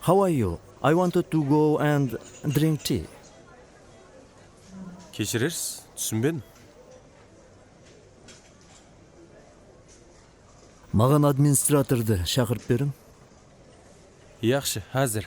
How are you? I wanted to go and drink tea. Кешірерсіз, түсінбедім. Маған администраторды шақырып берің. Яқшы, әзір.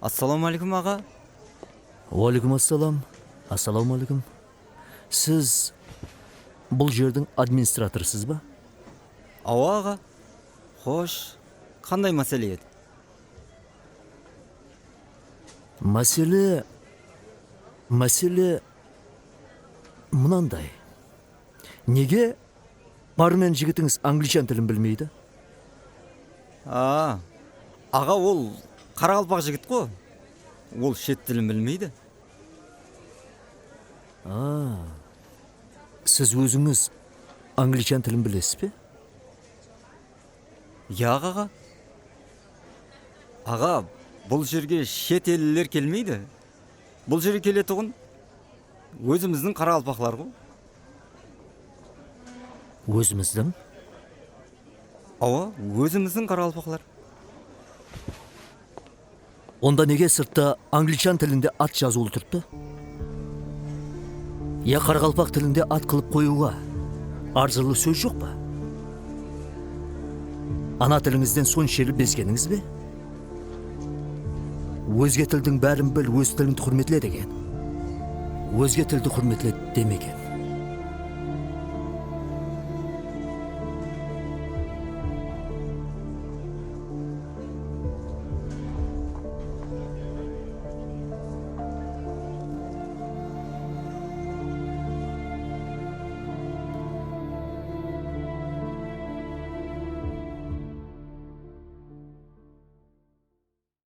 Ассаламалейкум аға. Уалейкум ассалам. Ассаламалейкум. Сіз бұл жердің администраторысыз ба? Ауа аға. Хош, қандай мәселе еді? Мәселе мынандай. Неге бармен жігітіңіз англичан тілін білмейді? Аға, ол қарақалпақ жігіт қой. Ол шет тілін білмейді. Сіз өзіңіз англичан тілін білесіз бе? Аға. Аға, бұл жерге шет елдер келмейді. Бұл жерге келетұғын өзіміздің қарақалпақлар ғой. Өзіміздің? Ауа, өзіміздің қарақалпақлар. Онда неге сыртта англичан тілінде ат жазулы тұрды? Я қарақалпақ тілінде ат қылып қоюға арзырлы сөз жоқ па? Ана тіліңізден соншелі безгеніңіз бе? Өзге тілдің бәрін біл, өз тіліңді құрметле деген. Өзге тілді құрметле демеген.